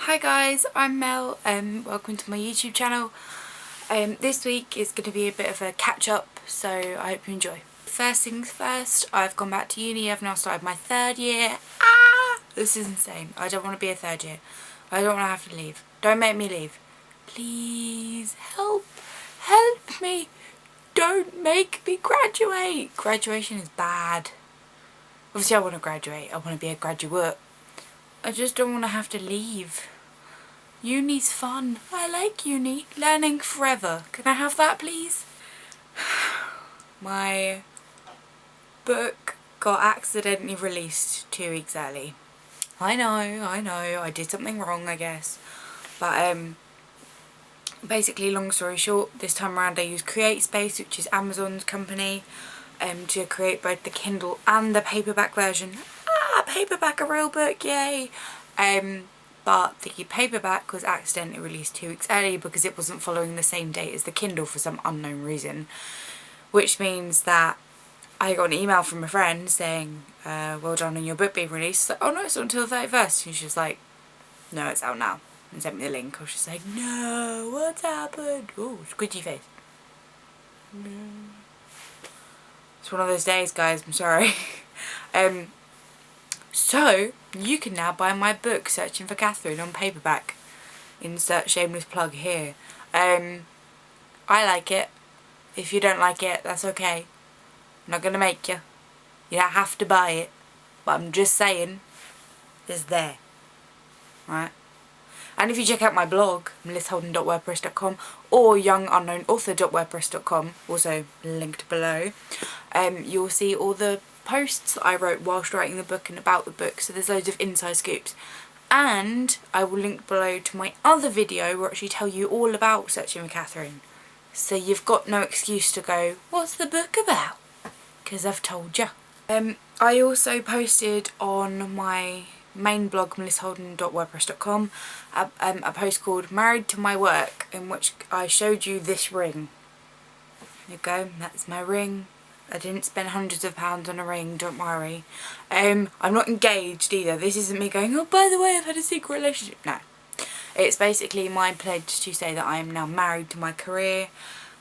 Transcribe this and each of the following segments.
Hi guys, I'm Mel and welcome to my YouTube channel. This week is going to be a bit of a catch up, so I hope you enjoy. First things first, I've gone back to uni. I've now started my third year. This is insane. I don't want to be a third year. I don't want to have to leave. Don't make me leave. Please help me. Don't make me graduate. Graduation is bad. Obviously I want to graduate. I want to be a graduate. I just don't want to have to leave. Uni's fun. I like uni. Learning forever. Can I have that, please? My book got accidentally released 2 weeks early. I know. I did something wrong, I guess. But basically, long story short, this time around I used CreateSpace, which is Amazon's company, to create both the Kindle and the paperback version. Paperback, a real book, yay! But the paperback was accidentally released 2 weeks early because it wasn't following the same date as the Kindle for some unknown reason. Which means that I got an email from a friend saying, well done on your book being released. Like, oh no, it's not until the 31st. And she was like, no, it's out now. And sent me the link. I was just like, no, what's happened? Oh, squidgy face. No. It's one of those days, guys, I'm sorry. So, you can now buy my book, Searching for Katherine, on paperback. Insert shameless plug here. I like it. If you don't like it, that's okay. I'm not gonna make you. You don't have to buy it. But I'm just saying, it's there. Right? And if you check out my blog, melissholden.wordpress.com or youngunknownauthor.wordpress.com, also linked below, you'll see all the posts that I wrote whilst writing the book and about the book, so there's loads of inside scoops. And I will link below to my other video where I actually tell you all about Searching for Katherine. So you've got no excuse to go, what's the book about? Because I've told you. I also posted on my main blog, melissholden.wordpress.com, a post called Married to My Work, in which I showed you this ring. There you go, that's my ring. I didn't spend hundreds of pounds on a ring, don't worry. I'm not engaged either. This isn't me going, oh, by the way, I've had a secret relationship. No. It's basically my pledge to say that I am now married to my career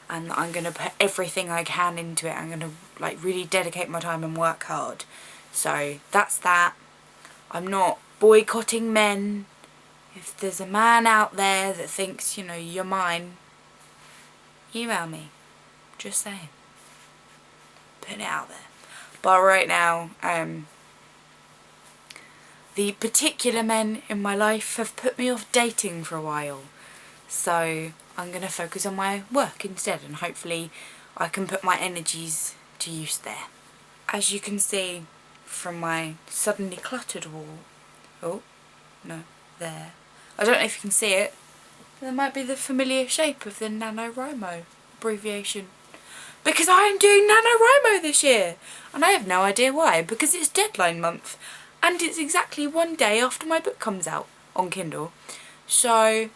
and that I'm going to put everything I can into it. I'm going to like really dedicate my time and work hard. So that's that. I'm not boycotting men. If there's a man out there that thinks, you know, you're mine, email me. Just saying. Putting it out there. But right now, the particular men in my life have put me off dating for a while. So I'm going to focus on my work instead, and hopefully I can put my energies to use there. As you can see from my suddenly cluttered wall. Oh, no, there. I don't know if you can see it. There might be the familiar shape of the NaNoWriMo abbreviation. Because I am doing NaNoWriMo this year. And I have no idea why. Because it's deadline month. And it's exactly 1 day after my book comes out on Kindle. So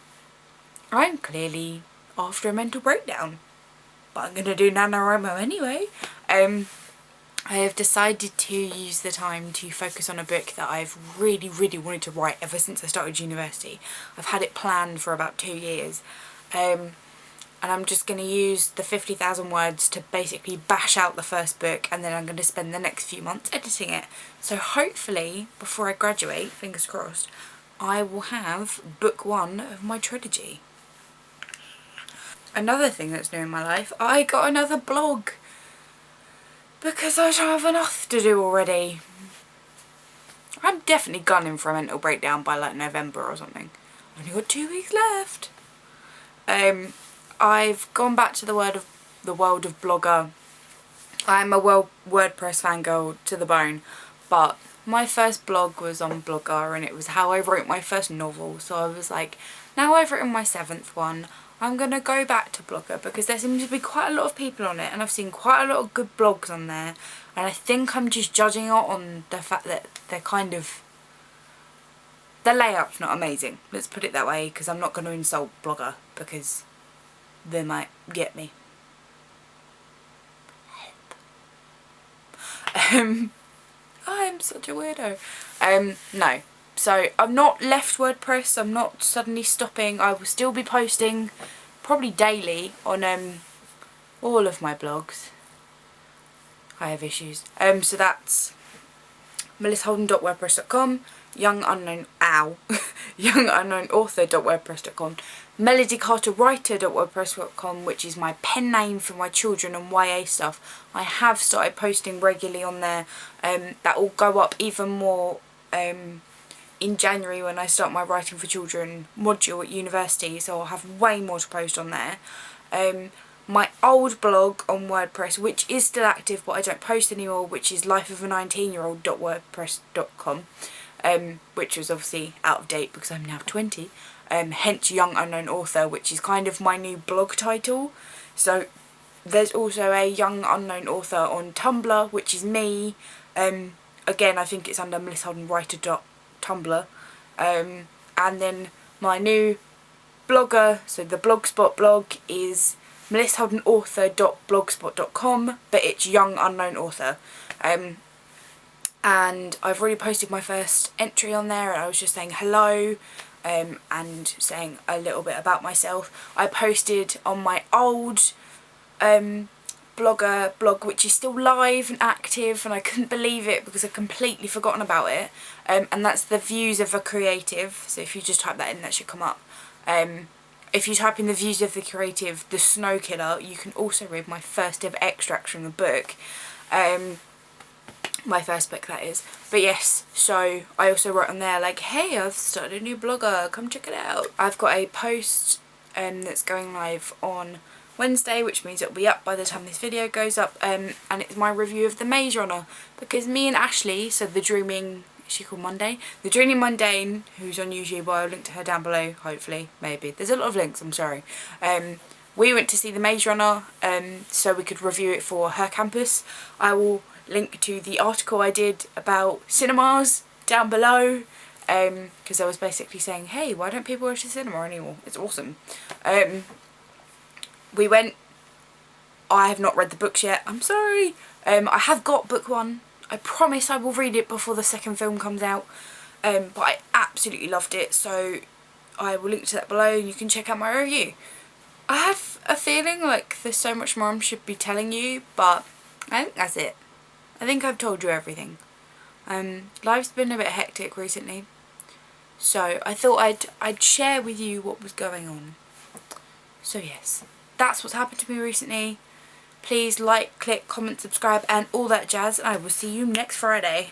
I'm clearly after a mental breakdown. But I'm going to do NaNoWriMo anyway. I have decided to use the time to focus on a book that I've really wanted to write ever since I started university. I've had it planned for about 2 years. And I'm just going to use the 50,000 words to basically bash out the first book, and then I'm going to spend the next few months editing it. So hopefully, before I graduate, fingers crossed, I will have book 1 of my trilogy. Another thing that's new in my life, I got another blog. Because I don't have enough to do already. I'm definitely gunning for a mental breakdown by like November or something. I've only got 2 weeks left. I've gone back to the world of Blogger. I'm a WordPress fangirl to the bone, but my first blog was on Blogger and it was how I wrote my first novel. So I was like, now I've written my 7th one, I'm going to go back to Blogger because there seems to be quite a lot of people on it and I've seen quite a lot of good blogs on there, and I think I'm just judging it on the fact that they're kind of, the layout's not amazing, let's put it that way, because I'm not going to insult Blogger because they might get me. Help. I'm such a weirdo. No. So I'm not left WordPress, I'm not suddenly stopping. I will still be posting probably daily on all of my blogs. I have issues. So that's melissaholden.wordpress.com, youngunknownauthor.wordpress.com, melodycarterwriter.wordpress.com, which is my pen name for my children and YA stuff. I have started posting regularly on there. That will go up even more in January when I start my writing for children module at university, so I'll have way more to post on there. My old blog on WordPress, which is still active but I don't post anymore, which is lifeofa19year-old.wordpress.com, which was obviously out of date because I'm now 20, hence Young Unknown Author, which is kind of my new blog title. So there's also a Young Unknown Author on Tumblr, which is me. Again, I think it's under melissaholdenwriter.tumblr. And then my new blogger, so the Blogspot blog, is melissaholdenauthor.blogspot.com, but it's Young Unknown Author. And I've already posted my first entry on there, and I was just saying hello and saying a little bit about myself. I posted on my old blog, which is still live and active, and I couldn't believe it because I'd completely forgotten about it, and that's the Views of a Creative. So if you just type that in, that should come up. If you type in the Views of the Creative, The Snow Killer, you can also read my first ever extract from the book. My first book, that is. But yes, so I also wrote on there like, hey, I've started a new blogger, come check it out. I've got a post that's going live on Wednesday, which means it'll be up by the time this video goes up, and it's my review of The Maze Runner, because me and Ashley, so the Dreaming, is she called Monday? The Dreaming Mundane, who's on YouTube, I'll link to her down below, hopefully, maybe. There's a lot of links, I'm sorry. We went to see The Maze Runner, so we could review it for her campus. I will link to the article I did about cinemas down below, because I was basically saying, hey, why don't people go to the cinema anymore? It's awesome. We went. I have not read the books yet, I'm sorry. I have got book one. I promise I will read it before the second film comes out, but I absolutely loved it, so I will link to that below and you can check out my review. I have a feeling like there's so much more I should be telling you, but I think that's it. I think I've told you everything. Life's been a bit hectic recently, so I thought I'd share with you what was going on. So yes, that's what's happened to me recently. Please like, click, comment, subscribe and all that jazz, and I will see you next Friday.